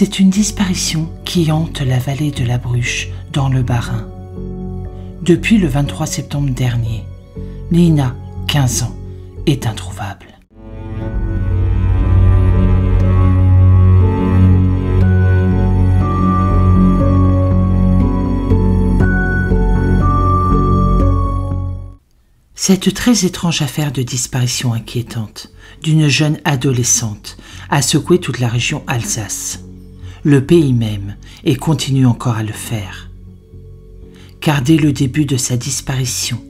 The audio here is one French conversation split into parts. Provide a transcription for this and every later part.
C'est une disparition qui hante la vallée de la Bruche, dans le Bas-Rhin. Depuis le 23 septembre dernier, Lina, 15 ans, est introuvable. Cette très étrange affaire de disparition inquiétante d'une jeune adolescente a secoué toute la région Alsace, le pays même, et continue encore à le faire. Car dès le début de sa disparition,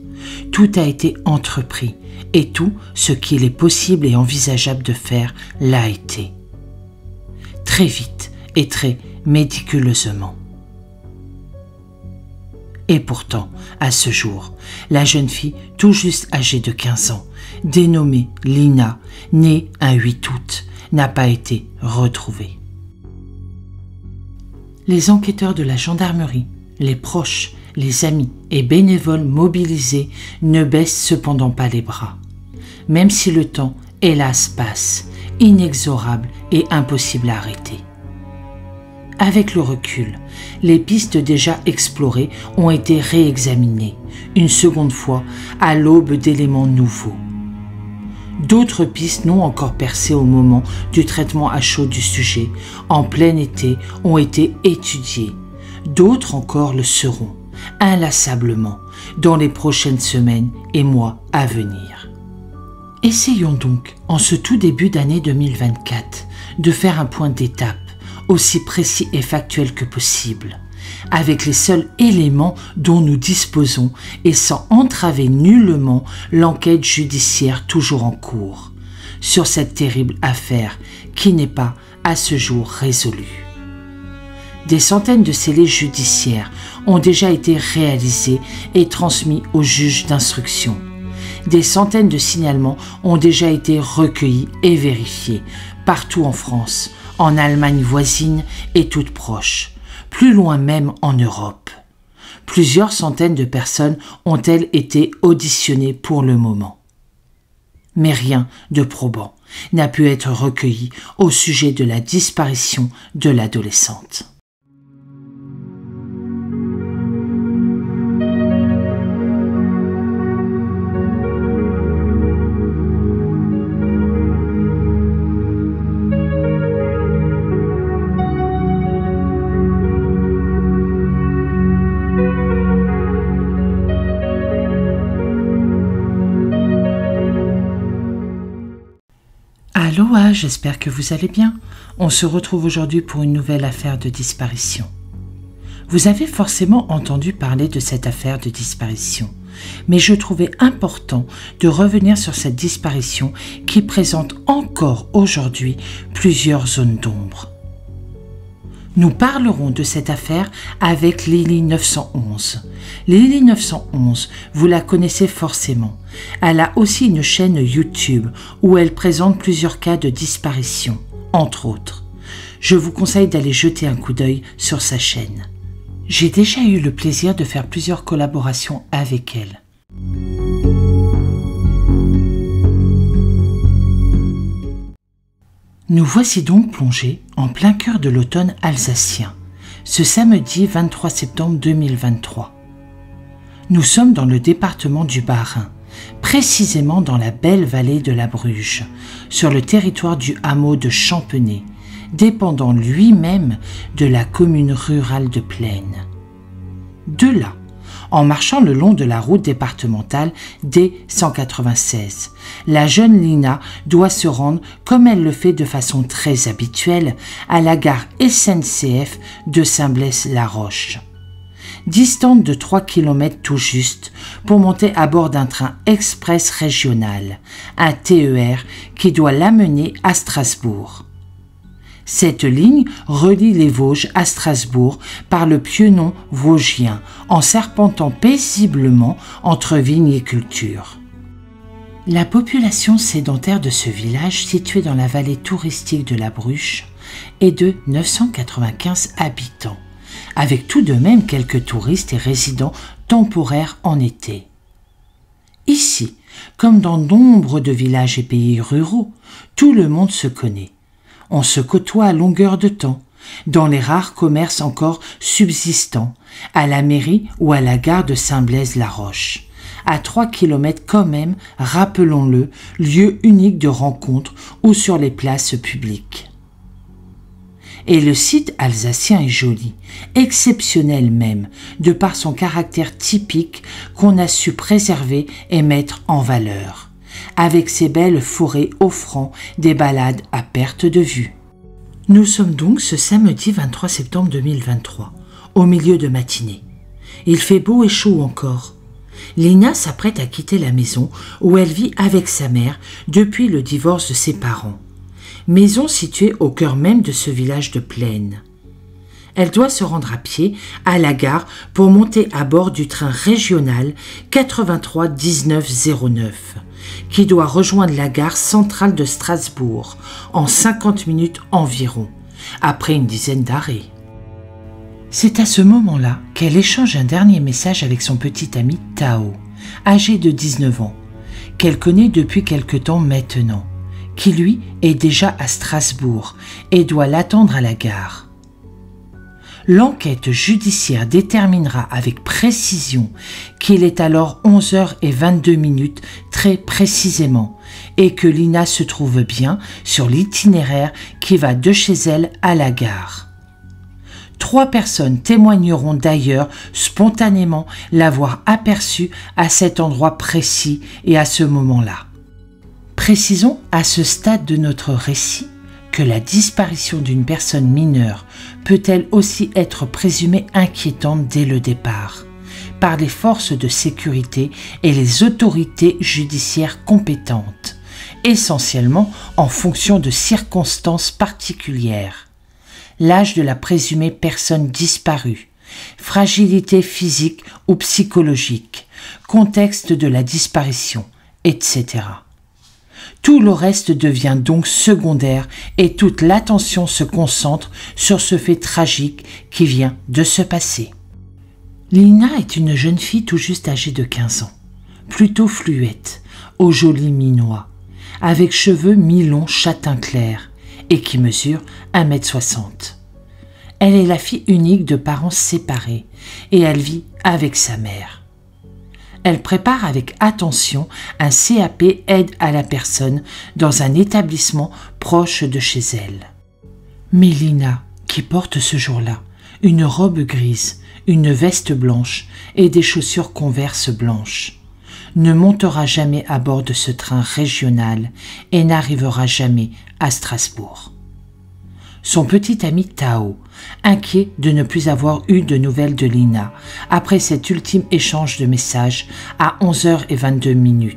tout a été entrepris et tout ce qu'il est possible et envisageable de faire l'a été. Très vite et très méticuleusement. Et pourtant, à ce jour, la jeune fille, tout juste âgée de 15 ans, dénommée Lina, née un 8 août, n'a pas été retrouvée. Les enquêteurs de la gendarmerie, les proches, les amis et bénévoles mobilisés ne baissent cependant pas les bras. Même si le temps, hélas, passe, inexorable et impossible à arrêter. Avec le recul, les pistes déjà explorées ont été réexaminées, une seconde fois, à l'aube d'éléments nouveaux. D'autres pistes non encore percées au moment du traitement à chaud du sujet, en plein été, ont été étudiées. D'autres encore le seront, inlassablement, dans les prochaines semaines et mois à venir. Essayons donc, en ce tout début d'année 2024, de faire un point d'étape, aussi précis et factuel que possible, avec les seuls éléments dont nous disposons et sans entraver nullement l'enquête judiciaire toujours en cours, sur cette terrible affaire qui n'est pas, à ce jour, résolue. Des centaines de scellés judiciaires ont déjà été réalisés et transmis aux juges d'instruction. Des centaines de signalements ont déjà été recueillis et vérifiés, partout en France, en Allemagne voisine et toute proche, plus loin même en Europe. Plusieurs centaines de personnes ont-elles été auditionnées pour le moment. Mais rien de probant n'a pu être recueilli au sujet de la disparition de l'adolescente. Aloha, j'espère que vous allez bien. On se retrouve aujourd'hui pour une nouvelle affaire de disparition. Vous avez forcément entendu parler de cette affaire de disparition, mais je trouvais important de revenir sur cette disparition qui présente encore aujourd'hui plusieurs zones d'ombre. Nous parlerons de cette affaire avec Lily 911. Lily 911, vous la connaissez forcément. Elle a aussi une chaîne YouTube où elle présente plusieurs cas de disparition, entre autres. Je vous conseille d'aller jeter un coup d'œil sur sa chaîne. J'ai déjà eu le plaisir de faire plusieurs collaborations avec elle. Nous voici donc plongés en plein cœur de l'automne alsacien, ce samedi 23 septembre 2023. Nous sommes dans le département du Bas-Rhin, précisément dans la belle vallée de la Bruche, sur le territoire du hameau de Champenay, dépendant lui-même de la commune rurale de Plaine. De là, en marchant le long de la route départementale D196, la jeune Lina doit se rendre, comme elle le fait de façon très habituelle, à la gare SNCF de Saint-Blaise-la-Roche. Distante de 3 km tout juste, pour monter à bord d'un train express régional, un TER qui doit l'amener à Strasbourg. Cette ligne relie les Vosges à Strasbourg par le Piémont vosgien, en serpentant paisiblement entre vignes et cultures. La population sédentaire de ce village, situé dans la vallée touristique de la Bruche, est de 995 habitants, avec tout de même quelques touristes et résidents temporaires en été. Ici, comme dans nombre de villages et pays ruraux, tout le monde se connaît. On se côtoie à longueur de temps, dans les rares commerces encore subsistants, à la mairie ou à la gare de Saint-Blaise-la-Roche. À 3 kilomètres quand même, rappelons-le, lieu unique de rencontre ou sur les places publiques. Et le site alsacien est joli, exceptionnel même, de par son caractère typique qu'on a su préserver et mettre en valeur, avec ses belles forêts offrant des balades à perte de vue. Nous sommes donc ce samedi 23 septembre 2023, au milieu de matinée. Il fait beau et chaud encore. Lina s'apprête à quitter la maison où elle vit avec sa mère depuis le divorce de ses parents. Maison située au cœur même de ce village de plaine. Elle doit se rendre à pied à la gare pour monter à bord du train régional 83 1909 qui doit rejoindre la gare centrale de Strasbourg en 50 minutes environ, après une dizaine d'arrêts. C'est à ce moment-là qu'elle échange un dernier message avec son petit ami Tao, âgé de 19 ans, qu'elle connaît depuis quelque temps maintenant, qui lui est déjà à Strasbourg et doit l'attendre à la gare. L'enquête judiciaire déterminera avec précision qu'il est alors 11h22 très précisément et que Lina se trouve bien sur l'itinéraire qui va de chez elle à la gare. 3 personnes témoigneront d'ailleurs spontanément l'avoir aperçue à cet endroit précis et à ce moment-là. Précisons à ce stade de notre récit que la disparition d'une personne mineure peut elle aussi être présumée inquiétante dès le départ, par les forces de sécurité et les autorités judiciaires compétentes, essentiellement en fonction de circonstances particulières. L'âge de la présumée personne disparue, fragilité physique ou psychologique, contexte de la disparition, etc. Tout le reste devient donc secondaire et toute l'attention se concentre sur ce fait tragique qui vient de se passer. Lina est une jeune fille tout juste âgée de 15 ans, plutôt fluette, au joli minois, avec cheveux mi-longs châtain clair et qui mesure 1,60 m. Elle est la fille unique de parents séparés et elle vit avec sa mère. Elle prépare avec attention un CAP aide à la personne dans un établissement proche de chez elle. Mais Lina, qui porte ce jour-là une robe grise, une veste blanche et des chaussures Converse blanches, ne montera jamais à bord de ce train régional et n'arrivera jamais à Strasbourg. Son petit ami Tao, inquiet de ne plus avoir eu de nouvelles de Lina après cet ultime échange de messages à 11h22,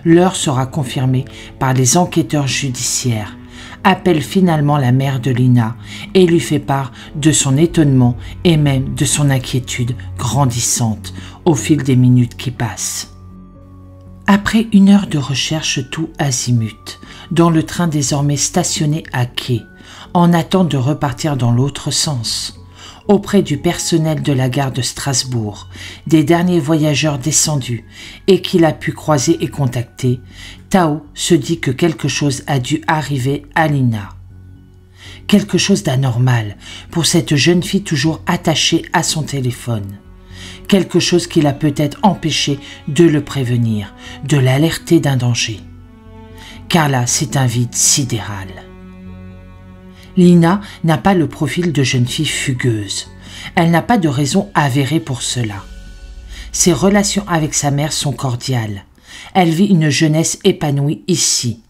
l'heure sera confirmée par les enquêteurs judiciaires, appelle finalement la mère de Lina et lui fait part de son étonnement et même de son inquiétude grandissante au fil des minutes qui passent. Après 1 heure de recherche tout azimut, dans le train désormais stationné à quai, en attente de repartir dans l'autre sens, auprès du personnel de la gare de Strasbourg, des derniers voyageurs descendus et qu'il a pu croiser et contacter, Tao se dit que quelque chose a dû arriver à Lina. Quelque chose d'anormal pour cette jeune fille toujours attachée à son téléphone. Quelque chose qui l'a peut-être empêché de le prévenir, de l'alerter d'un danger. Car là, c'est un vide sidéral. Lina n'a pas le profil de jeune fille fugueuse. Elle n'a pas de raison avérée pour cela. Ses relations avec sa mère sont cordiales. Elle vit une jeunesse épanouie ici.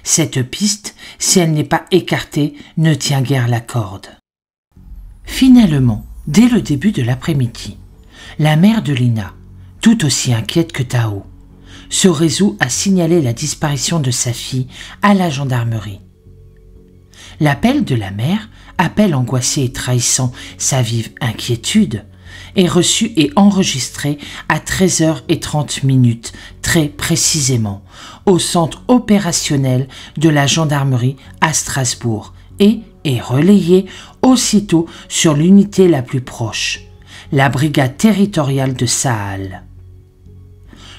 Cette piste, si elle n'est pas écartée, ne tient guère la corde. Finalement, dès le début de l'après-midi, la mère de Lina, tout aussi inquiète que Tao, se résout à signaler la disparition de sa fille à la gendarmerie. L'appel de la mère, appel angoissé et trahissant sa vive inquiétude, est reçu et enregistré à 13h30, très précisément, au centre opérationnel de la gendarmerie à Strasbourg et est relayé aussitôt sur l'unité la plus proche, la brigade territoriale de Saal.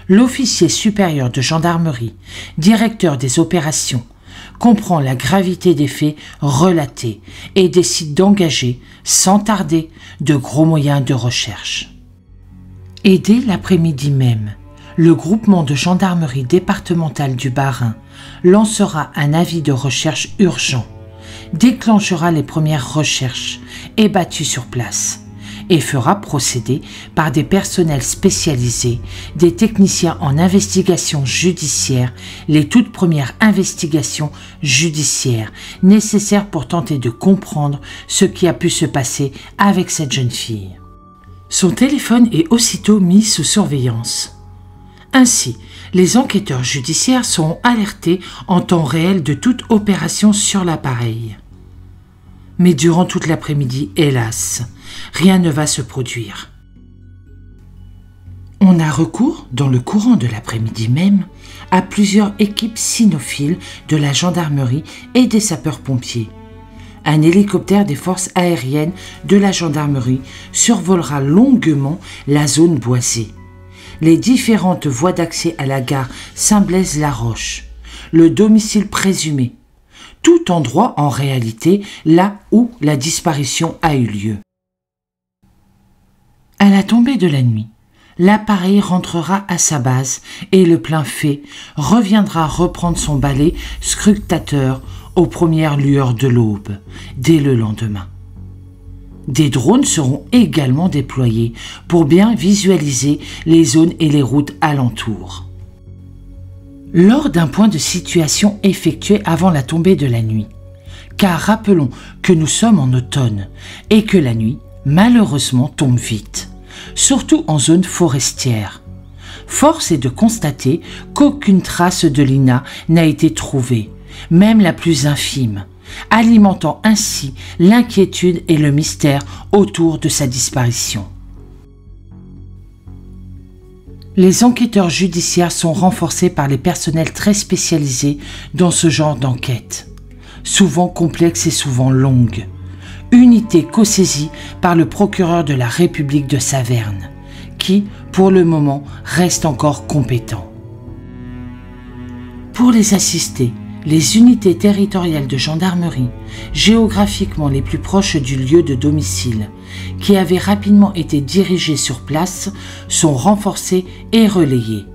L'officier supérieur de gendarmerie, directeur des opérations, comprend la gravité des faits relatés et décide d'engager, sans tarder, de gros moyens de recherche. Et dès l'après-midi même, le groupement de gendarmerie départementale du Bas-Rhin lancera un avis de recherche urgent, déclenchera les premières recherches ébattues sur place et fera procéder par des personnels spécialisés, des techniciens en investigation judiciaire, les toutes premières investigations judiciaires nécessaires pour tenter de comprendre ce qui a pu se passer avec cette jeune fille. Son téléphone est aussitôt mis sous surveillance. Ainsi, les enquêteurs judiciaires seront alertés en temps réel de toute opération sur l'appareil. Mais durant toute l'après-midi, hélas, rien ne va se produire. On a recours, dans le courant de l'après-midi même, à plusieurs équipes cynophiles de la gendarmerie et des sapeurs-pompiers. Un hélicoptère des forces aériennes de la gendarmerie survolera longuement la zone boisée, les différentes voies d'accès à la gare Saint-Blaise-la-Roche, le domicile présumé, tout endroit en réalité là où la disparition a eu lieu. À la tombée de la nuit, l'appareil rentrera à sa base et le plein fait reviendra reprendre son balai scrutateur aux premières lueurs de l'aube, dès le lendemain. Des drones seront également déployés pour bien visualiser les zones et les routes alentours. Lors d'un point de situation effectué avant la tombée de la nuit, car rappelons que nous sommes en automne et que la nuit, malheureusement, tombe vite, surtout en zone forestière. Force est de constater qu'aucune trace de Lina n'a été trouvée, même la plus infime, alimentant ainsi l'inquiétude et le mystère autour de sa disparition. Les enquêteurs judiciaires sont renforcés par les personnels très spécialisés dans ce genre d'enquête, souvent complexes et souvent longues. Unité co-saisie par le procureur de la République de Saverne, qui, pour le moment, reste encore compétent. Pour les assister, les unités territoriales de gendarmerie, géographiquement les plus proches du lieu de domicile, qui avaient rapidement été dirigées sur place, sont renforcées et relayées.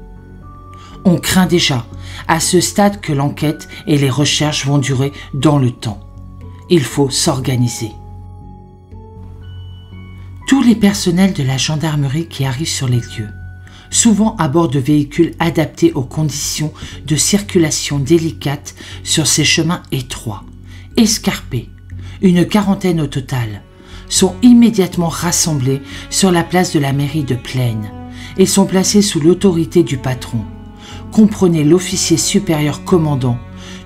On craint déjà, à ce stade, que l'enquête et les recherches vont durer dans le temps. Il faut s'organiser. Tous les personnels de la gendarmerie qui arrivent sur les lieux, souvent à bord de véhicules adaptés aux conditions de circulation délicates sur ces chemins étroits, escarpés, une quarantaine au total, sont immédiatement rassemblés sur la place de la mairie de Plaine et sont placés sous l'autorité du patron. Comprenez l'officier supérieur commandant,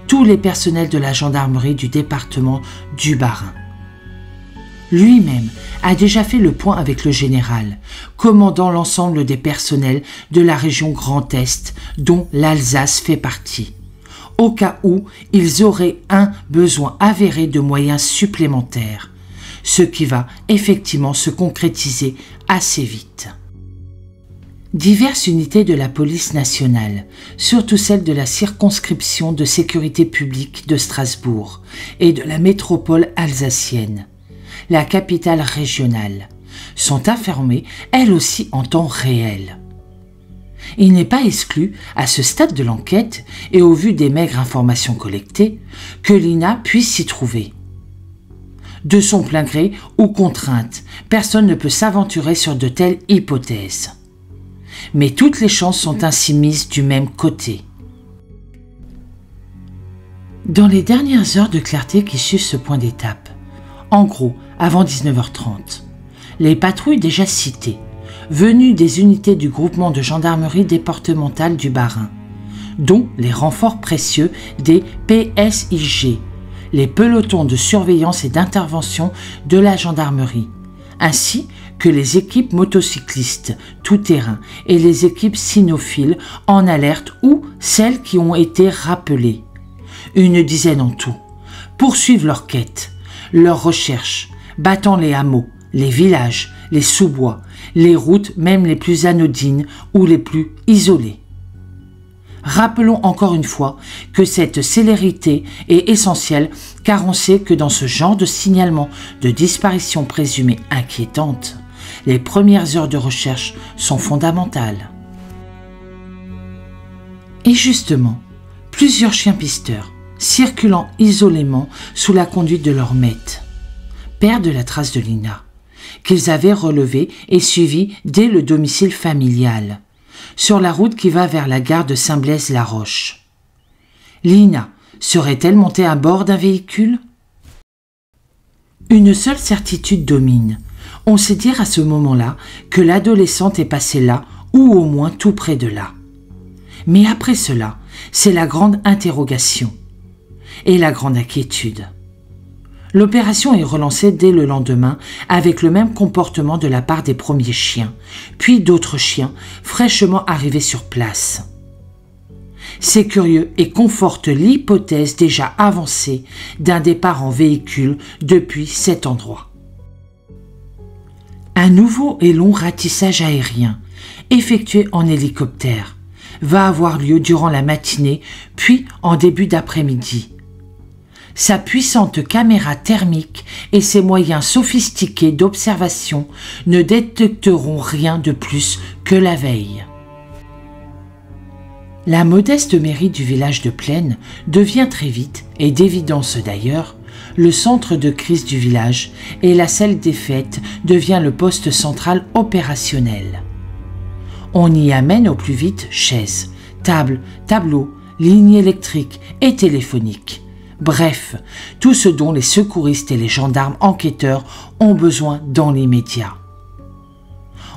tous les personnels de la gendarmerie du département du Bas-Rhin. Lui-même a déjà fait le point avec le général, commandant l'ensemble des personnels de la région Grand Est, dont l'Alsace fait partie, au cas où ils auraient un besoin avéré de moyens supplémentaires, ce qui va effectivement se concrétiser assez vite. Diverses unités de la police nationale, surtout celles de la circonscription de sécurité publique de Strasbourg et de la métropole alsacienne, la capitale régionale, sont informées elles aussi en temps réel. Il n'est pas exclu, à ce stade de l'enquête et au vu des maigres informations collectées, que Lina puisse s'y trouver. De son plein gré ou contrainte, personne ne peut s'aventurer sur de telles hypothèses. Mais toutes les chances sont ainsi mises du même côté. Dans les dernières heures de clarté qui suivent ce point d'étape, en gros, avant 19h30, les patrouilles déjà citées, venues des unités du groupement de gendarmerie départementale du Bas-Rhin, dont les renforts précieux des PSIG, les pelotons de surveillance et d'intervention de la gendarmerie, ainsi que les équipes motocyclistes tout-terrain et les équipes cynophiles en alerte ou celles qui ont été rappelées, une dizaine en tout, poursuivent leur quête, leurs recherches, battant les hameaux, les villages, les sous-bois, les routes même les plus anodines ou les plus isolées. Rappelons encore une fois que cette célérité est essentielle car on sait que dans ce genre de signalement de disparition présumée inquiétante, les premières heures de recherche sont fondamentales. Et justement, plusieurs chiens pisteurs, circulant isolément sous la conduite de leur maître, perdent la trace de Lina, qu'ils avaient relevée et suivie dès le domicile familial, sur la route qui va vers la gare de Saint-Blaise-la-Roche. Lina serait-elle montée à bord d'un véhicule? Une seule certitude domine. On sait dire à ce moment-là que l'adolescente est passée là, ou au moins tout près de là. Mais après cela, c'est la grande interrogation et la grande inquiétude. L'opération est relancée dès le lendemain avec le même comportement de la part des premiers chiens, puis d'autres chiens fraîchement arrivés sur place. C'est curieux et conforte l'hypothèse déjà avancée d'un départ en véhicule depuis cet endroit. Un nouveau et long ratissage aérien, effectué en hélicoptère, va avoir lieu durant la matinée puis en début d'après-midi. Sa puissante caméra thermique et ses moyens sophistiqués d'observation ne détecteront rien de plus que la veille. La modeste mairie du village de Plaine devient très vite, et d'évidence d'ailleurs, le centre de crise du village et la salle des fêtes devient le poste central opérationnel. On y amène au plus vite chaises, tables, tableaux, lignes électriques et téléphoniques. Bref, tout ce dont les secouristes et les gendarmes enquêteurs ont besoin dans l'immédiat.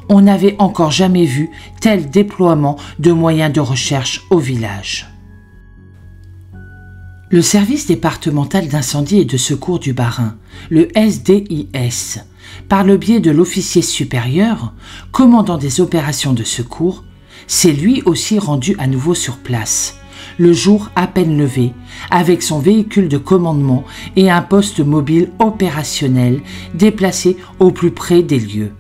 On n'avait encore jamais vu tel déploiement de moyens de recherche au village. Le service départemental d'incendie et de secours du Bas-Rhin, le SDIS, par le biais de l'officier supérieur, commandant des opérations de secours, s'est lui aussi rendu à nouveau sur place, le jour à peine levé, avec son véhicule de commandement et un poste mobile opérationnel déplacé au plus près des lieux.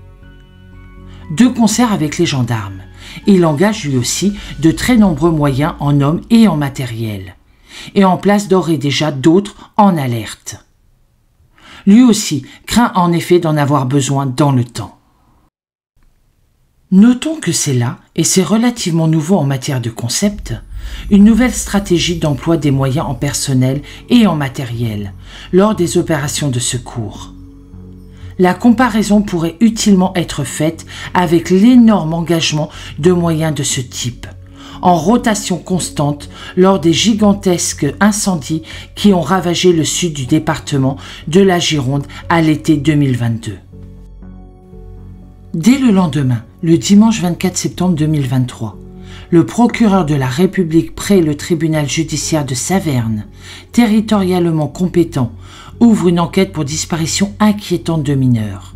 De concert avec les gendarmes, il engage lui aussi de très nombreux moyens en hommes et en matériel, et en place d'ores et déjà d'autres en alerte. Lui aussi craint en effet d'en avoir besoin dans le temps. Notons que c'est là, et c'est relativement nouveau en matière de concept, une nouvelle stratégie d'emploi des moyens en personnel et en matériel lors des opérations de secours. La comparaison pourrait utilement être faite avec l'énorme engagement de moyens de ce type, en rotation constante lors des gigantesques incendies qui ont ravagé le sud du département de la Gironde à l'été 2022. Dès le lendemain, le dimanche 24 septembre 2023, le procureur de la République près le tribunal judiciaire de Saverne, territorialement compétent, ouvre une enquête pour disparition inquiétante de mineurs.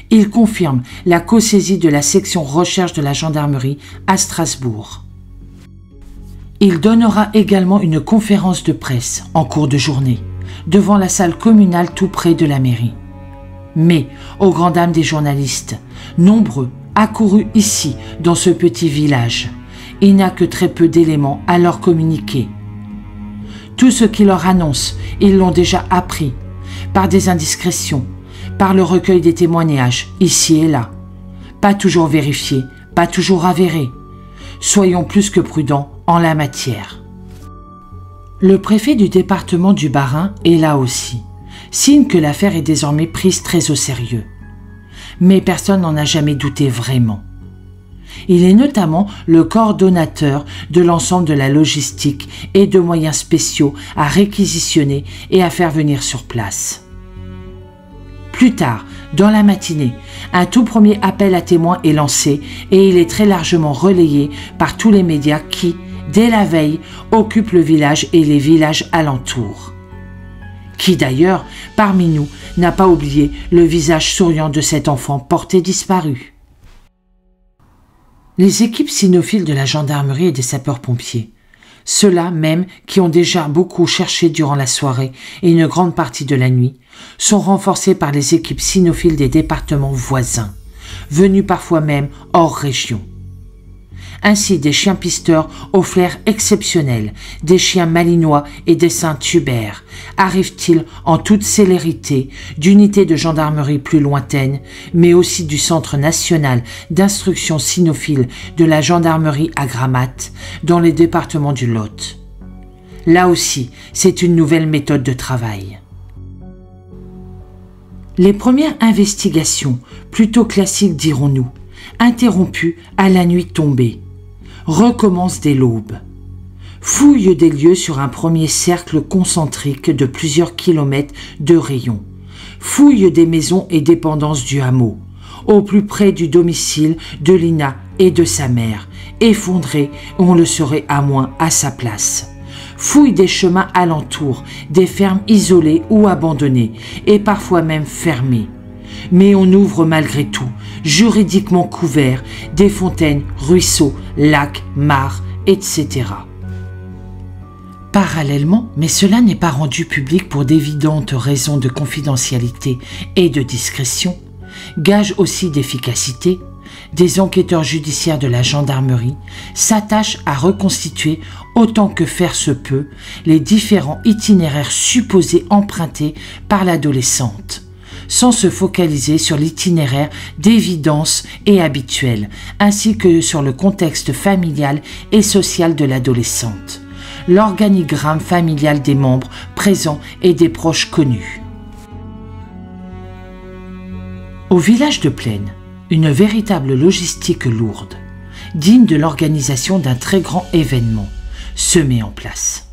Il confirme la cosaisie de la section recherche de la gendarmerie à Strasbourg. Il donnera également une conférence de presse en cours de journée, devant la salle communale tout près de la mairie. Mais, aux grandes dames des journalistes, nombreux accourus ici, dans ce petit village, il n'y a que très peu d'éléments à leur communiquer. Tout ce qui leur annonce, ils l'ont déjà appris, par des indiscrétions, par le recueil des témoignages, ici et là. Pas toujours vérifiés, pas toujours avérés. Soyons plus que prudents en la matière. Le préfet du département du Bas-Rhin est là aussi, signe que l'affaire est désormais prise très au sérieux. Mais personne n'en a jamais douté vraiment. Il est notamment le coordonnateur de l'ensemble de la logistique et de moyens spéciaux à réquisitionner et à faire venir sur place. Plus tard, dans la matinée, un tout premier appel à témoins est lancé et il est très largement relayé par tous les médias qui, dès la veille, occupent le village et les villages alentours. Qui d'ailleurs, parmi nous, n'a pas oublié le visage souriant de cet enfant porté disparu. Les équipes cynophiles de la gendarmerie et des sapeurs-pompiers, ceux-là même qui ont déjà beaucoup cherché durant la soirée et une grande partie de la nuit, sont renforcés par les équipes cynophiles des départements voisins, venus parfois même hors région. ainsi des chiens pisteurs au flair exceptionnel, des chiens malinois et des Saint-Hubert, arrivent-ils en toute célérité d'unités de gendarmerie plus lointaines, mais aussi du Centre national d'instruction cynophile de la gendarmerie à Gramat, dans les départements du Lot. Là aussi, c'est une nouvelle méthode de travail. Les premières investigations, plutôt classiques dirons-nous, interrompues à la nuit tombée, recommencent dès l'aube. Fouille des lieux sur un premier cercle concentrique de plusieurs kilomètres de rayon. Fouille des maisons et dépendances du hameau, au plus près du domicile de Lina et de sa mère, effondrée où on le serait à moins à sa place. Fouille des chemins alentours, des fermes isolées ou abandonnées, et parfois même fermées. Mais on ouvre malgré tout, juridiquement couverts, des fontaines, ruisseaux, lacs, mares, etc. Parallèlement, mais cela n'est pas rendu public pour d'évidentes raisons de confidentialité et de discrétion, gage aussi d'efficacité, des enquêteurs judiciaires de la gendarmerie s'attachent à reconstituer autant que faire se peut les différents itinéraires supposés empruntés par l'adolescente, sans se focaliser sur l'itinéraire d'évidence et habituel, ainsi que sur le contexte familial et social de l'adolescente, l'organigramme familial des membres présents et des proches connus. Au village de Plaine, une véritable logistique lourde, digne de l'organisation d'un très grand événement, se met en place.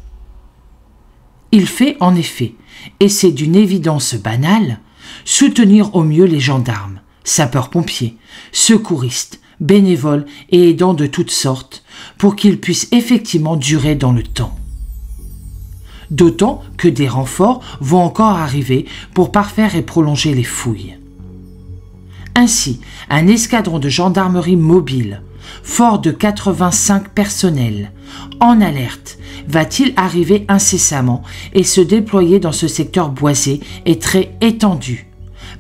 Il fait en effet, et c'est d'une évidence banale, soutenir au mieux les gendarmes, sapeurs-pompiers, secouristes, bénévoles et aidants de toutes sortes, pour qu'ils puissent effectivement durer dans le temps. D'autant que des renforts vont encore arriver pour parfaire et prolonger les fouilles. Ainsi, un escadron de gendarmerie mobile, fort de 85 personnels, en alerte, va-t-il arriver incessamment et se déployer dans ce secteur boisé et très étendu,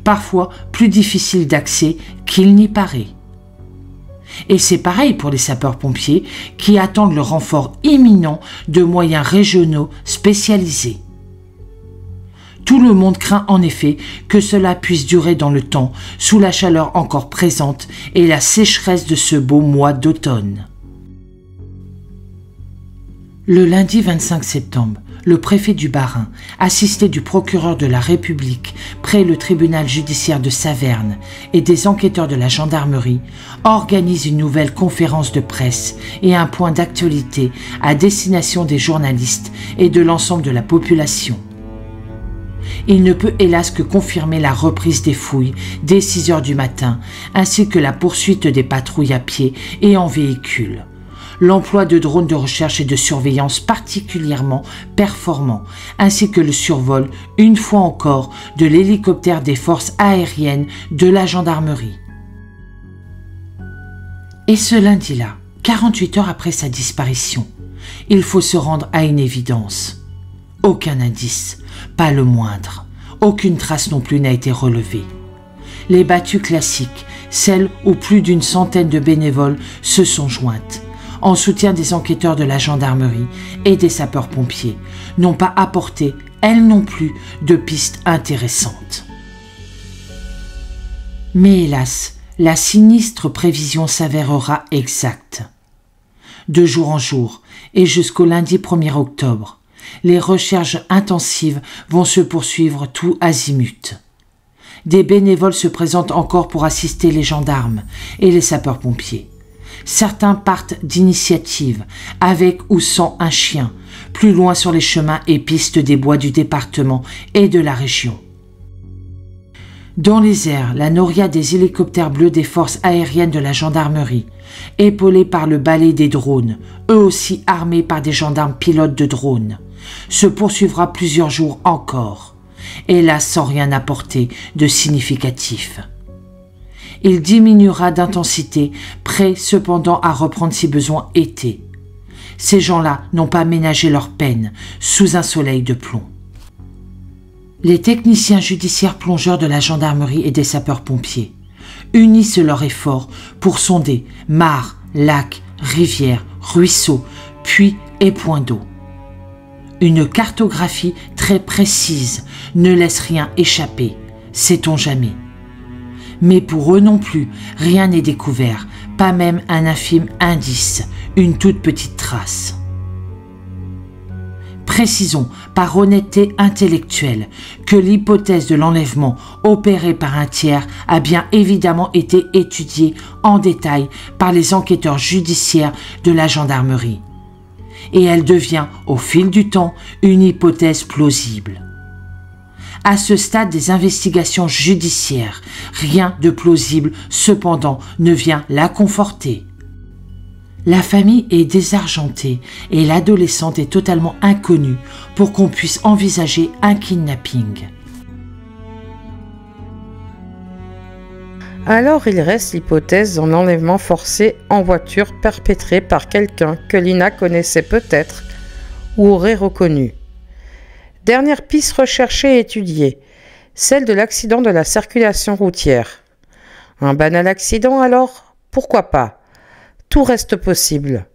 parfois plus difficile d'accès qu'il n'y paraît. Et c'est pareil pour les sapeurs-pompiers qui attendent le renfort imminent de moyens régionaux spécialisés. Tout le monde craint en effet que cela puisse durer dans le temps, sous la chaleur encore présente et la sécheresse de ce beau mois d'automne. Le lundi 25 septembre, le préfet du Bas-Rhin, assisté du procureur de la République près le tribunal judiciaire de Saverne et des enquêteurs de la gendarmerie, organise une nouvelle conférence de presse et un point d'actualité à destination des journalistes et de l'ensemble de la population. Il ne peut hélas que confirmer la reprise des fouilles dès 6 heures du matin, ainsi que la poursuite des patrouilles à pied et en véhicule. L'emploi de drones de recherche et de surveillance particulièrement performants, ainsi que le survol, une fois encore, de l'hélicoptère des forces aériennes de la gendarmerie. Et ce lundi-là, 48 heures après sa disparition, il faut se rendre à une évidence. Aucun indice, pas le moindre. Aucune trace non plus n'a été relevée. Les battues classiques, celles où plus d'une centaine de bénévoles se sont jointes, en soutien des enquêteurs de la gendarmerie et des sapeurs-pompiers, n'ont pas apporté, elles non plus, de pistes intéressantes. Mais hélas, la sinistre prévision s'avérera exacte. De jour en jour, et jusqu'au lundi 1er octobre, les recherches intensives vont se poursuivre tout azimut. Des bénévoles se présentent encore pour assister les gendarmes et les sapeurs-pompiers. Certains partent d'initiative, avec ou sans un chien, plus loin sur les chemins et pistes des bois du département et de la région. Dans les airs, la noria des hélicoptères bleus des forces aériennes de la gendarmerie, épaulés par le balai des drones, eux aussi armés par des gendarmes pilotes de drones, se poursuivra plusieurs jours encore, hélas sans rien apporter de significatif. Il diminuera d'intensité, prêt cependant à reprendre si besoin était. Ces gens-là n'ont pas ménagé leur peine sous un soleil de plomb. Les techniciens judiciaires plongeurs de la gendarmerie et des sapeurs-pompiers unissent leurs efforts pour sonder mares, lacs, rivières, ruisseaux, puits et points d'eau. Une cartographie très précise ne laisse rien échapper, sait-on jamais. Mais pour eux non plus, rien n'est découvert, pas même un infime indice, une toute petite trace. Précisons, par honnêteté intellectuelle, que l'hypothèse de l'enlèvement opéré par un tiers a bien évidemment été étudiée en détail par les enquêteurs judiciaires de la gendarmerie. Et elle devient, au fil du temps, une hypothèse plausible. À ce stade des investigations judiciaires, rien de plausible, cependant, ne vient la conforter. La famille est désargentée et l'adolescente est totalement inconnue pour qu'on puisse envisager un kidnapping. Alors il reste l'hypothèse d'un enlèvement forcé en voiture perpétré par quelqu'un que Lina connaissait peut-être ou aurait reconnu. Dernière piste recherchée et étudiée, celle de l'accident de la circulation routière. Un banal accident alors? Pourquoi pas? Tout reste possible.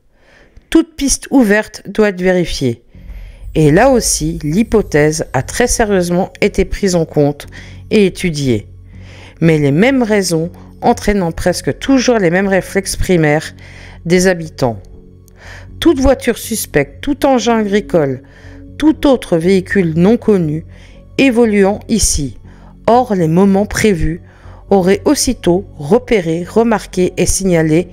Toute piste ouverte doit être vérifiée. Et là aussi, l'hypothèse a très sérieusement été prise en compte et étudiée. Mais les mêmes raisons entraînant presque toujours les mêmes réflexes primaires des habitants. Toute voiture suspecte, tout engin agricole, tout autre véhicule non connu évoluant ici, hors les moments prévus, aurait aussitôt repéré, remarqué et signalé,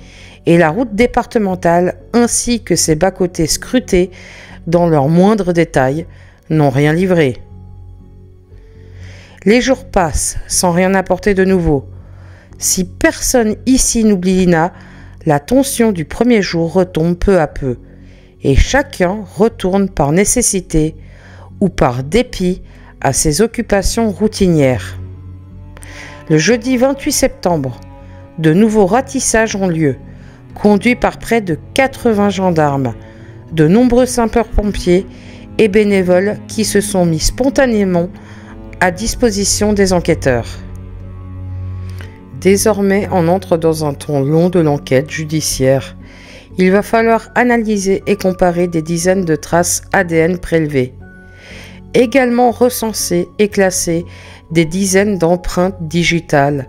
et la route départementale ainsi que ses bas-côtés scrutés dans leurs moindres détails n'ont rien livré. Les jours passent sans rien apporter de nouveau. Si personne ici n'oublie Lina, la tension du premier jour retombe peu à peu, et chacun retourne par nécessité ou par dépit à ses occupations routinières. Le jeudi 28 septembre, de nouveaux ratissages ont lieu, conduits par près de 80 gendarmes, de nombreux sapeurs-pompiers et bénévoles qui se sont mis spontanément à disposition des enquêteurs. Désormais, on entre dans un temps long de l'enquête judiciaire. Il va falloir analyser et comparer des dizaines de traces ADN prélevées. Également recenser et classer des dizaines d'empreintes digitales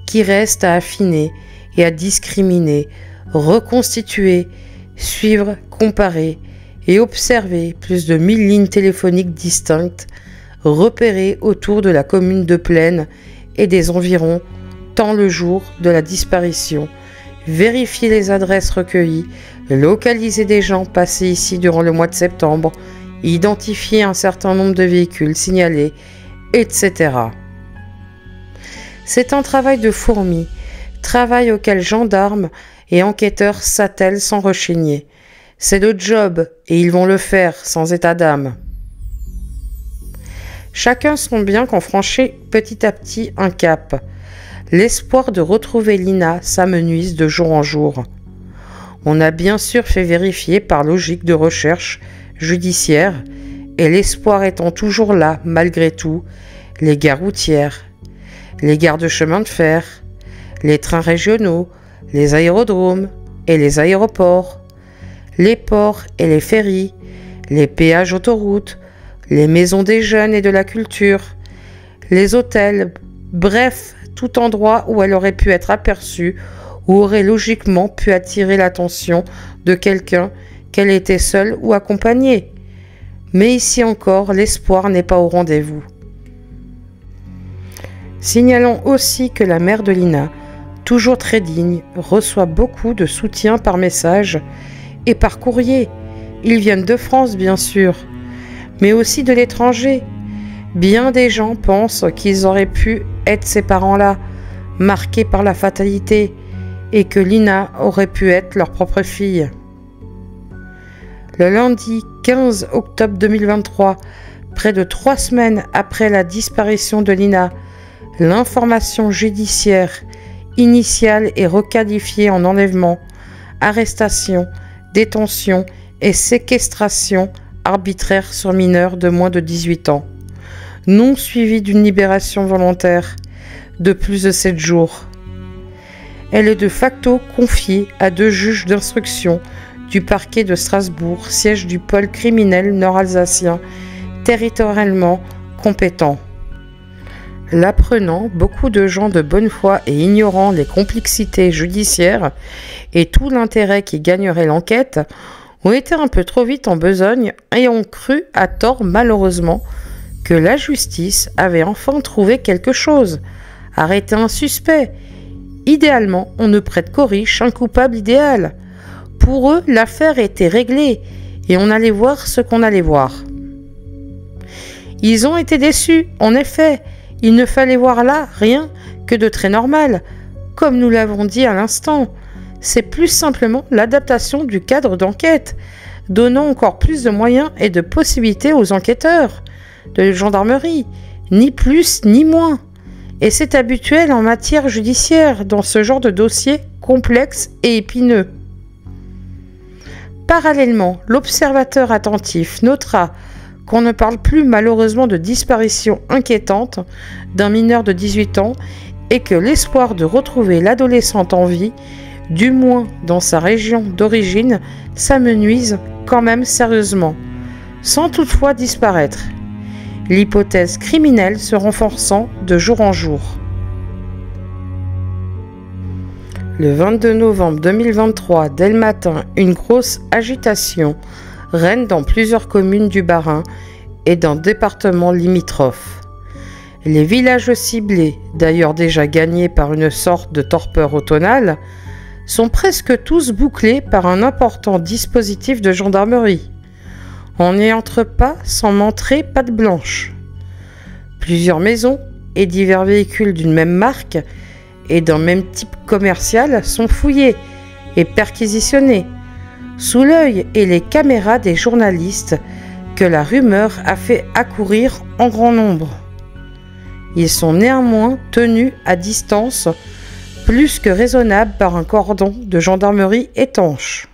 qui restent à affiner et à discriminer, reconstituer, suivre, comparer et observer plus de 1000 lignes téléphoniques distinctes repérées autour de la commune de Plaine et des environs, tant le jour de la disparition, vérifier les adresses recueillies, localiser des gens passés ici durant le mois de septembre, identifier un certain nombre de véhicules signalés, etc. C'est un travail de fourmi, travail auquel gendarmes et enquêteurs s'attellent sans rechigner. C'est le job et ils vont le faire sans état d'âme. Chacun sent bien qu'on franchit petit à petit un cap. L'espoir de retrouver Lina s'amenuise de jour en jour. On a bien sûr fait vérifier par logique de recherche judiciaire, et l'espoir étant toujours là malgré tout, les gares routières, les gares de chemin de fer, les trains régionaux, les aérodromes et les aéroports, les ports et les ferries, les péages autoroutes, les maisons des jeunes et de la culture, les hôtels, bref, tout endroit où elle aurait pu être aperçue ou aurait logiquement pu attirer l'attention de quelqu'un, qu'elle était seule ou accompagnée. Mais ici encore, l'espoir n'est pas au rendez-vous. Signalons aussi que la mère de Lina, toujours très digne, reçoit beaucoup de soutien par message et par courrier. Ils viennent de France, bien sûr, mais aussi de l'étranger. Bien des gens pensent qu'ils auraient pu être ces parents-là, marqués par la fatalité, et que Lina aurait pu être leur propre fille. Le lundi 15 octobre 2023, près de 3 semaines après la disparition de Lina, l'information judiciaire initiale est requalifiée en enlèvement, arrestation, détention et séquestration arbitraire sur mineurs de moins de 18 ans, non suivie d'une libération volontaire de plus de 7 jours. Elle est de facto confiée à 2 juges d'instruction du parquet de Strasbourg, siège du pôle criminel nord-alsacien, territorialement compétent. L'apprenant, beaucoup de gens de bonne foi et ignorant les complexités judiciaires et tout l'intérêt qui gagnerait l'enquête, ont été un peu trop vite en besogne et ont cru, à tort malheureusement, que la justice avait enfin trouvé quelque chose, arrêté un suspect. Idéalement, on ne prête qu'aux riches un coupable idéal. Pour eux, l'affaire était réglée et on allait voir ce qu'on allait voir. Ils ont été déçus, en effet. Il ne fallait voir là rien que de très normal. Comme nous l'avons dit à l'instant, c'est plus simplement l'adaptation du cadre d'enquête, donnant encore plus de moyens et de possibilités aux enquêteurs de gendarmerie, ni plus ni moins. Et c'est habituel en matière judiciaire dans ce genre de dossier complexe et épineux. Parallèlement, l'observateur attentif notera qu'on ne parle plus malheureusement de disparition inquiétante d'un mineur de 18 ans et que l'espoir de retrouver l'adolescente en vie, du moins dans sa région d'origine, s'amenuise quand même sérieusement, sans toutefois disparaître. L'hypothèse criminelle se renforçant de jour en jour. Le 22 novembre 2023, dès le matin, une grosse agitation règne dans plusieurs communes du Bas-Rhin et dans départements limitrophes. Les villages ciblés, d'ailleurs déjà gagnés par une sorte de torpeur automnale, sont presque tous bouclés par un important dispositif de gendarmerie. On n'y entre pas sans montrer patte blanche. Plusieurs maisons et divers véhicules d'une même marque et d'un même type commercial sont fouillés et perquisitionnés, sous l'œil et les caméras des journalistes que la rumeur a fait accourir en grand nombre. Ils sont néanmoins tenus à distance plus que raisonnable par un cordon de gendarmerie étanche.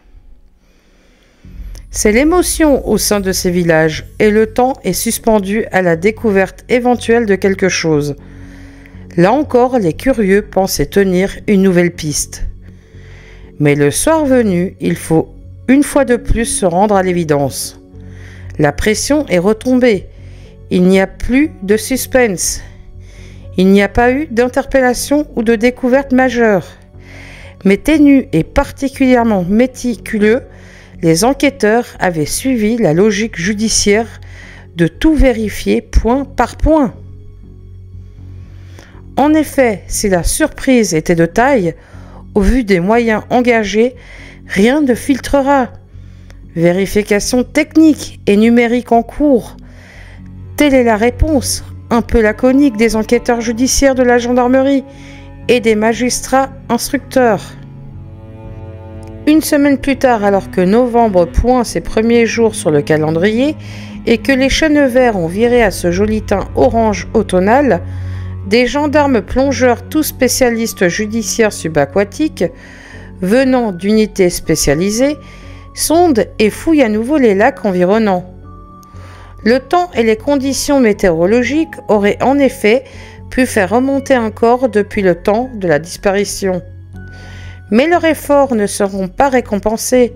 C'est l'émotion au sein de ces villages et le temps est suspendu à la découverte éventuelle de quelque chose. Là encore, les curieux pensaient tenir une nouvelle piste. Mais le soir venu, il faut une fois de plus se rendre à l'évidence. La pression est retombée. Il n'y a plus de suspense. Il n'y a pas eu d'interpellation ou de découverte majeure. Mais ténus et particulièrement méticuleux, les enquêteurs avaient suivi la logique judiciaire de tout vérifier point par point. En effet, si la surprise était de taille, au vu des moyens engagés, rien ne filtrera. Vérification technique et numérique en cours. Telle est la réponse, un peu laconique des enquêteurs judiciaires de la gendarmerie et des magistrats instructeurs. Une semaine plus tard, alors que novembre pointe ses premiers jours sur le calendrier et que les chênes verts ont viré à ce joli teint orange automnal, des gendarmes plongeurs, tous spécialistes judiciaires subaquatiques, venant d'unités spécialisées, sondent et fouillent à nouveau les lacs environnants. Le temps et les conditions météorologiques auraient en effet pu faire remonter un corps depuis le temps de la disparition. Mais leurs efforts ne seront pas récompensés.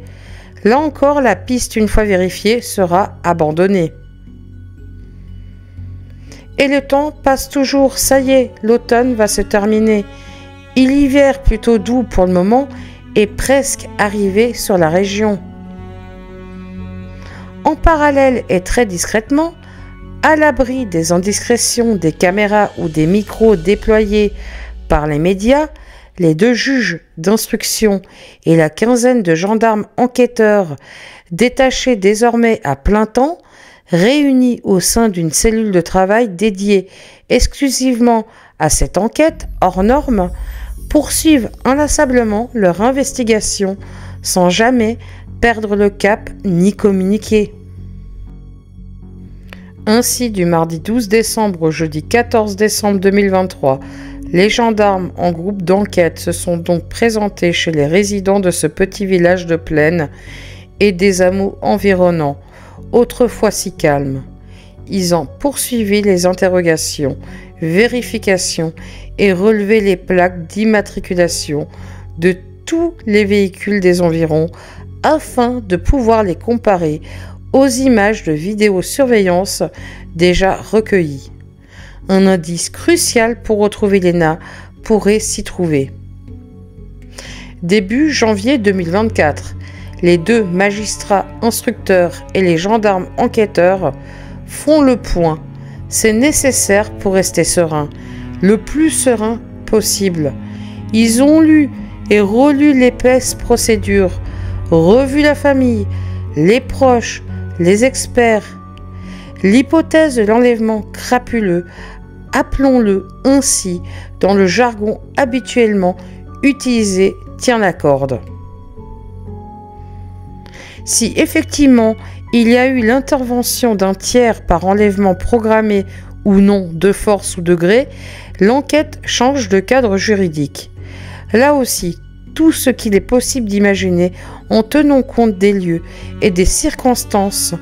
Là encore, la piste, une fois vérifiée, sera abandonnée. Et le temps passe toujours, ça y est, l'automne va se terminer. Et l'hiver, plutôt doux pour le moment, est presque arrivé sur la région. En parallèle et très discrètement, à l'abri des indiscrétions des caméras ou des micros déployés par les médias, les 2 juges d'instruction et la quinzaine de gendarmes enquêteurs détachés désormais à plein temps, réunis au sein d'une cellule de travail dédiée exclusivement à cette enquête hors norme, poursuivent inlassablement leur investigation sans jamais perdre le cap ni communiquer. Ainsi, du mardi 12 décembre au jeudi 14 décembre 2023, les gendarmes en groupe d'enquête se sont donc présentés chez les résidents de ce petit village de plaine et des hameaux environnants, autrefois si calmes. Ils ont poursuivi les interrogations, vérifications et relever les plaques d'immatriculation de tous les véhicules des environs afin de pouvoir les comparer aux images de vidéosurveillance déjà recueillies. Un indice crucial pour retrouver Léna pourrait s'y trouver. Début janvier 2024, les 2 magistrats instructeurs et les gendarmes enquêteurs font le point. C'est nécessaire pour rester serein, le plus serein possible. Ils ont lu et relu l'épaisse procédure, revu la famille, les proches, les experts. L'hypothèse de l'enlèvement crapuleux, appelons-le ainsi dans le jargon habituellement utilisé, tient la corde. Si effectivement il y a eu l'intervention d'un tiers par enlèvement programmé ou non, de force ou de gré, l'enquête change de cadre juridique. Là aussi, tout ce qu'il est possible d'imaginer en tenant compte des lieux et des circonstances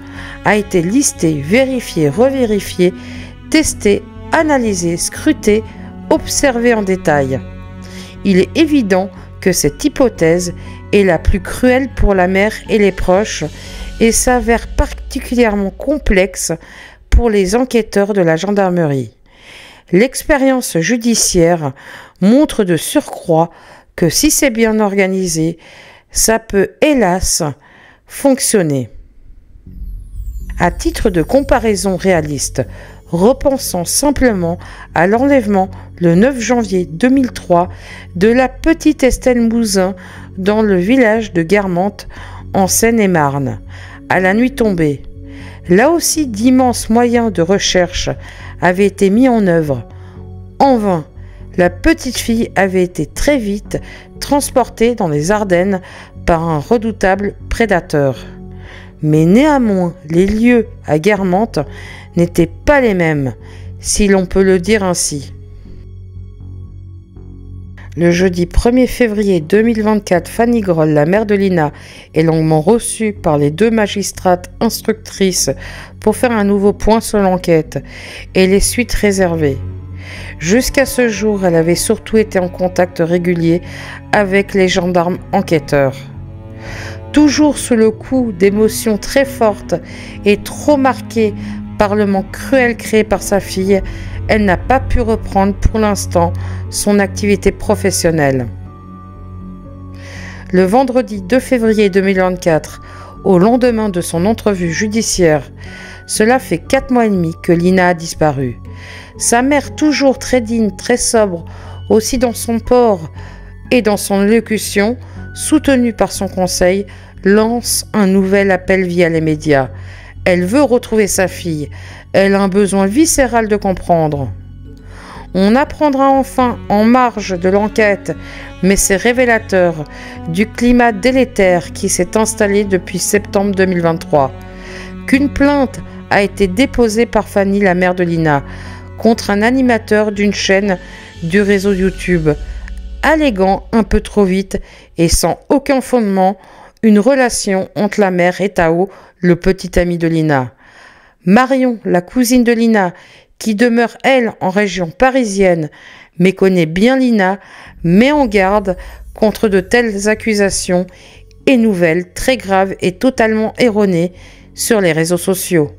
a été listé, vérifié, revérifié, testé, analysé, scruté, observé en détail. Il est évident que cette hypothèse est la plus cruelle pour la mère et les proches et s'avère particulièrement complexe pour les enquêteurs de la gendarmerie. L'expérience judiciaire montre de surcroît que si c'est bien organisé, ça peut hélas fonctionner. À titre de comparaison réaliste, repensons simplement à l'enlèvement le 9 janvier 2003 de la petite Estelle Mouzin dans le village de Guermantes en Seine-et-Marne, à la nuit tombée. Là aussi, d'immenses moyens de recherche avaient été mis en œuvre. En vain, la petite fille avait été très vite transportée dans les Ardennes par un redoutable prédateur. Mais néanmoins, les lieux à Guermantes n'étaient pas les mêmes, si l'on peut le dire ainsi. Le jeudi 1er février 2024, Fanny Groll, la mère de Lina, est longuement reçue par les 2 magistrates instructrices pour faire un nouveau point sur l'enquête et les suites réservées. Jusqu'à ce jour, elle avait surtout été en contact régulier avec les gendarmes enquêteurs. Toujours sous le coup d'émotions très fortes et trop marquées par le manque cruel créé par sa fille, elle n'a pas pu reprendre pour l'instant son activité professionnelle. Le vendredi 2 février 2024, au lendemain de son entrevue judiciaire, cela fait 4 mois et demi que Lina a disparu. Sa mère, toujours très digne, très sobre, aussi dans son port et dans son élocution, soutenue par son conseil, lance un nouvel appel via les médias. Elle veut retrouver sa fille. Elle a un besoin viscéral de comprendre. On apprendra enfin en marge de l'enquête, mais c'est révélateur du climat délétère qui s'est installé depuis septembre 2023, qu'une plainte a été déposée par Fanny, la mère de Lina, contre un animateur d'une chaîne du réseau YouTube, alléguant un peu trop vite et sans aucun fondement une relation entre la mère et Tao, le petit ami de Lina. Marion, la cousine de Lina, qui demeure elle en région parisienne, mais connaît bien Lina, met en garde contre de telles accusations et nouvelles très graves et totalement erronées sur les réseaux sociaux.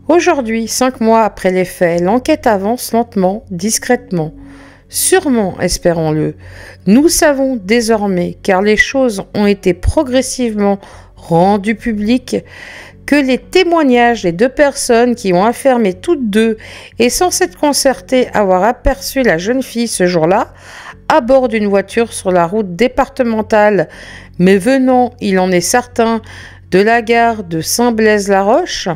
Aujourd'hui, 5 mois après les faits, l'enquête avance lentement, discrètement. Sûrement, espérons-le. Nous savons désormais, car les choses ont été progressivement rendues publiques, que les témoignages des 2 personnes qui ont affirmé toutes 2 et sans s'être concertées avoir aperçu la jeune fille ce jour-là, à bord d'une voiture sur la route départementale, mais venant, il en est certain, de la gare de Saint-Blaise-la-Roche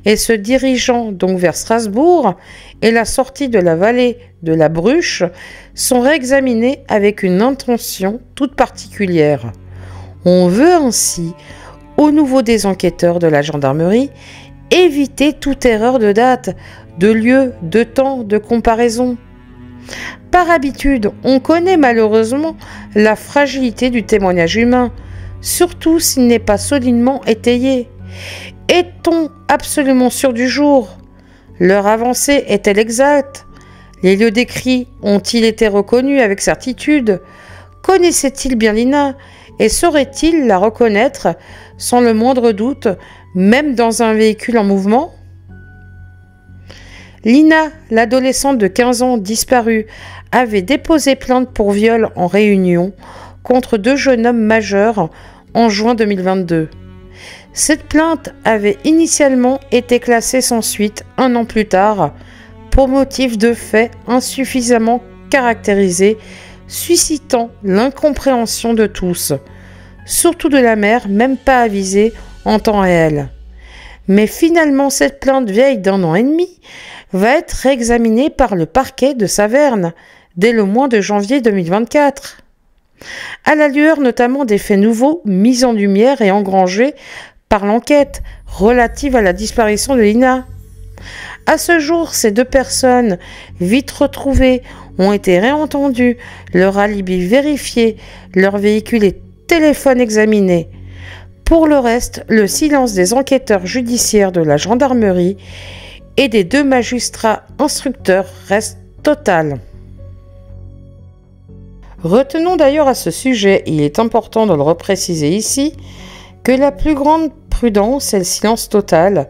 et se dirigeant donc vers Strasbourg et la sortie de la vallée de la Bruche sont réexaminés avec une intention toute particulière. On veut ainsi, au niveau des enquêteurs de la gendarmerie, éviter toute erreur de date, de lieu, de temps, de comparaison. Par habitude, on connaît malheureusement la fragilité du témoignage humain, surtout s'il n'est pas solidement étayé. Est-on absolument sûr du jour? Leur avancée est-elle exacte? Les lieux décrits ont-ils été reconnus avec certitude? Connaissait-il bien Lina et saurait-il la reconnaître sans le moindre doute, même dans un véhicule en mouvement? Lina, l'adolescente de 15 ans disparue, avait déposé plainte pour viol en Réunion contre 2 jeunes hommes majeurs en juin 2022. Cette plainte avait initialement été classée sans suite 1 an plus tard pour motif de faits insuffisamment caractérisés, suscitant l'incompréhension de tous, surtout de la mère, même pas avisée en temps réel. Mais finalement, cette plainte vieille d'1 an et demi va être réexaminée par le parquet de Saverne dès le mois de janvier 2024. À la lueur notamment des faits nouveaux mis en lumière et engrangés par l'enquête relative à la disparition de Lina. À ce jour, ces 2 personnes, vite retrouvées, ont été réentendues, leur alibi vérifié, leur véhicule et téléphone examiné. Pour le reste, le silence des enquêteurs judiciaires de la gendarmerie et des 2 magistrats instructeurs reste total. Retenons d'ailleurs à ce sujet, il est important de le repréciser ici, que la plus grande prudence et le silence total,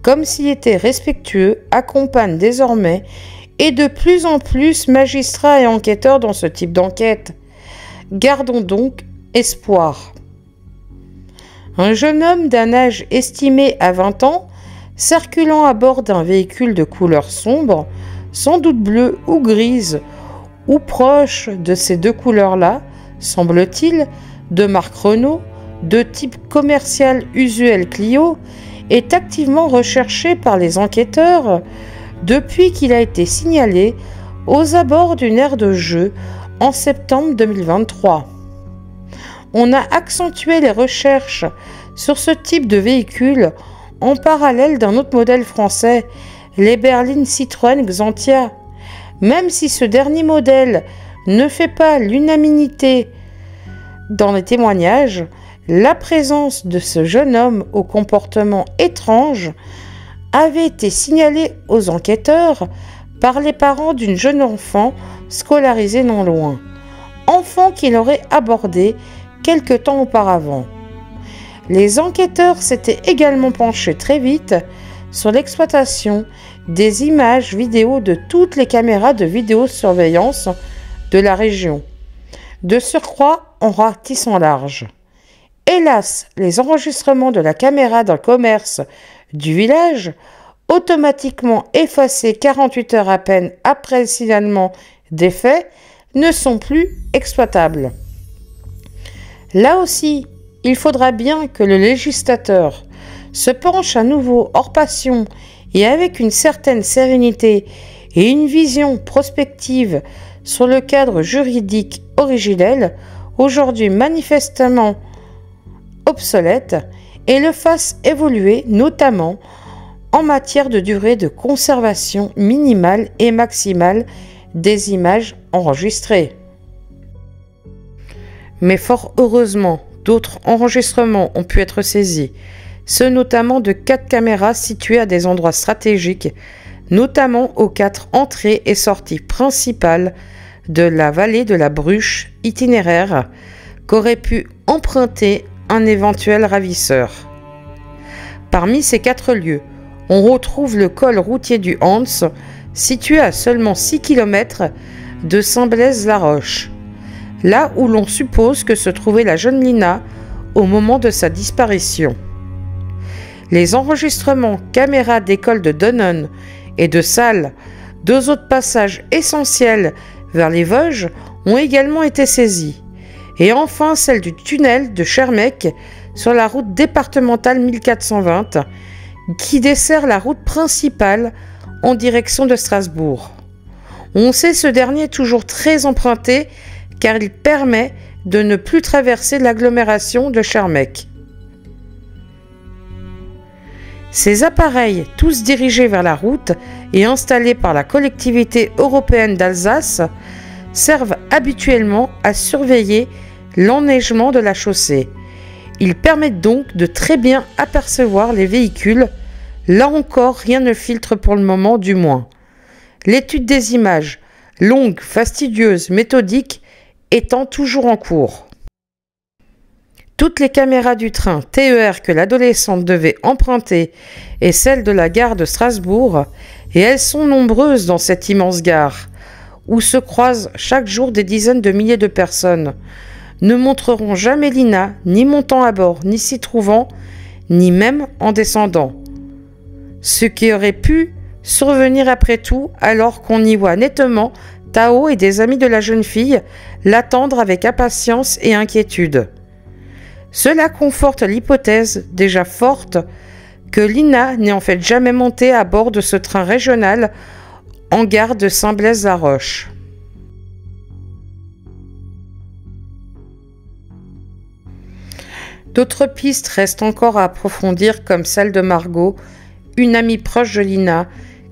comme s'il était respectueux, accompagnent désormais et de plus en plus magistrats et enquêteurs dans ce type d'enquête. Gardons donc espoir. Un jeune homme d'un âge estimé à 20 ans, circulant à bord d'un véhicule de couleur sombre, sans doute bleue ou grise, ou proche de ces 2 couleurs-là, semble-t-il, de marque Renault, de type commercial usuel Clio, est activement recherché par les enquêteurs depuis qu'il a été signalé aux abords d'une aire de jeu en septembre 2023. On a accentué les recherches sur ce type de véhicule en parallèle d'un autre modèle français, les berlines Citroën Xantia. Même si ce dernier modèle ne fait pas l'unanimité dans les témoignages, la présence de ce jeune homme au comportement étrange avait été signalée aux enquêteurs par les parents d'une jeune enfant scolarisée non loin, enfant qu'il aurait abordé quelque temps auparavant. Les enquêteurs s'étaient également penchés très vite sur l'exploitation des images vidéo de toutes les caméras de vidéosurveillance de la région, de surcroît en ratissant large. Hélas, les enregistrements de la caméra dans le commerce du village, automatiquement effacés 48 heures à peine après le signalement des faits, ne sont plus exploitables. Là aussi, il faudra bien que le législateur se penche à nouveau hors passion et avec une certaine sérénité et une vision prospective sur le cadre juridique originel, aujourd'hui manifestement obsolète, et le fasse évoluer notamment en matière de durée de conservation minimale et maximale des images enregistrées. Mais fort heureusement, d'autres enregistrements ont pu être saisis, ceux notamment de 4 caméras situées à des endroits stratégiques, notamment aux 4 entrées et sorties principales de la vallée de la Bruche, itinéraire qu'aurait pu emprunter un éventuel ravisseur. Parmi ces 4 lieux, on retrouve le col routier du Hans, situé à seulement 6 km de Saint-Blaise-la-Roche, là où l'on suppose que se trouvait la jeune Lina au moment de sa disparition. Les enregistrements caméras d'école de Donnen et de Salles, 2 autres passages essentiels vers les Vosges, ont également été saisis. Et enfin celle du tunnel de Schermec sur la route départementale 1420 qui dessert la route principale en direction de Strasbourg. On sait ce dernier toujours très emprunté car il permet de ne plus traverser l'agglomération de Schermec. Ces appareils, tous dirigés vers la route et installés par la collectivité européenne d'Alsace, servent habituellement à surveiller l'enneigement de la chaussée. Ils permettent donc de très bien apercevoir les véhicules. Là encore, rien ne filtre pour le moment du moins. L'étude des images, longue, fastidieuse, méthodique, étant toujours en cours. Toutes les caméras du train TER que l'adolescente devait emprunter et celles de la gare de Strasbourg, et elles sont nombreuses dans cette immense gare, où se croisent chaque jour des dizaines de milliers de personnes, ne montreront jamais Lina, ni montant à bord, ni s'y trouvant, ni même en descendant. Ce qui aurait pu survenir après tout, alors qu'on y voit nettement Tao et des amis de la jeune fille l'attendre avec impatience et inquiétude. Cela conforte l'hypothèse, déjà forte, que Lina n'est en fait jamais montée à bord de ce train régional en gare de Saint-Blaise-la-Roche. D'autres pistes restent encore à approfondir, comme celle de Margot, une amie proche de Lina,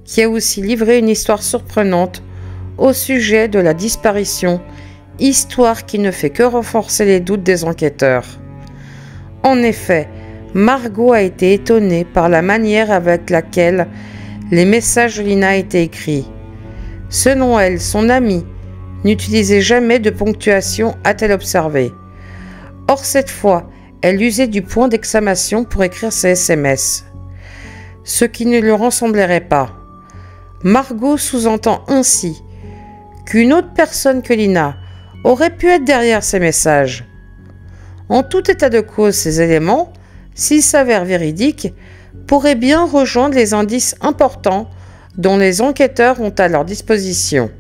qui a aussi livré une histoire surprenante au sujet de la disparition, histoire qui ne fait que renforcer les doutes des enquêteurs. En effet, Margot a été étonnée par la manière avec laquelle les messages de Lina étaient écrits. Selon elle, son amie n'utilisait jamais de ponctuation, a-t-elle observé. Or, cette fois, elle usait du point d'exclamation pour écrire ses SMS, ce qui ne lui ressemblerait pas. Margot sous-entend ainsi qu'une autre personne que Lina aurait pu être derrière ces messages. En tout état de cause, ces éléments, s'ils s'avèrent véridiques, pourraient bien rejoindre les indices importants dont les enquêteurs ont à leur disposition.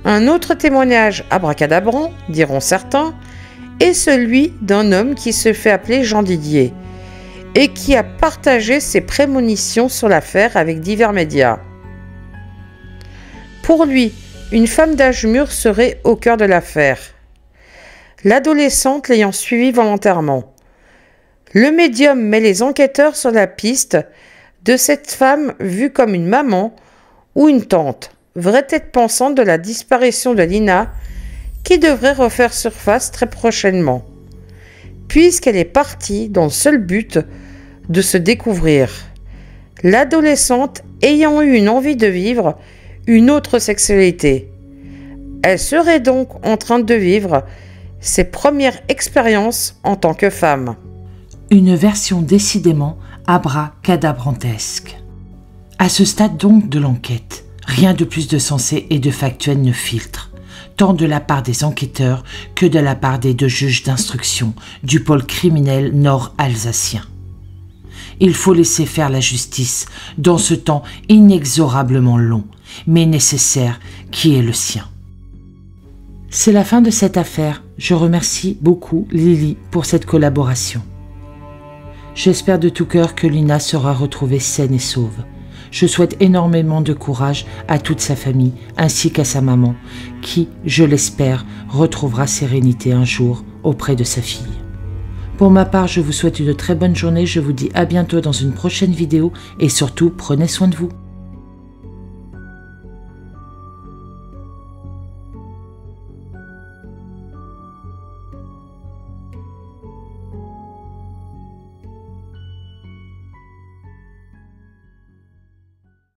Un autre témoignage abracadabrant, diront certains, est celui d'un homme qui se fait appeler Jean Didier et qui a partagé ses prémonitions sur l'affaire avec divers médias. Pour lui, une femme d'âge mûr serait au cœur de l'affaire, l'adolescente l'ayant suivi volontairement. Le médium met les enquêteurs sur la piste de cette femme vue comme une maman ou une tante, vraie tête pensante de la disparition de Lina, qui devrait refaire surface très prochainement, puisqu'elle est partie dans le seul but de se découvrir. L'adolescente ayant eu une envie de vivre une autre sexualité. Elle serait donc en train de vivre ses premières expériences en tant que femme. Une version décidément abracadabrantesque. À ce stade donc de l'enquête, rien de plus de sensé et de factuel ne filtre, tant de la part des enquêteurs que de la part des deux juges d'instruction du pôle criminel nord-alsacien. Il faut laisser faire la justice dans ce temps inexorablement long, mais nécessaire qui est le sien. C'est la fin de cette affaire. Je remercie beaucoup Lily pour cette collaboration. J'espère de tout cœur que Lina sera retrouvée saine et sauve. Je souhaite énormément de courage à toute sa famille ainsi qu'à sa maman, qui, je l'espère, retrouvera sérénité un jour auprès de sa fille. Pour ma part, je vous souhaite une très bonne journée, je vous dis à bientôt dans une prochaine vidéo et surtout, prenez soin de vous.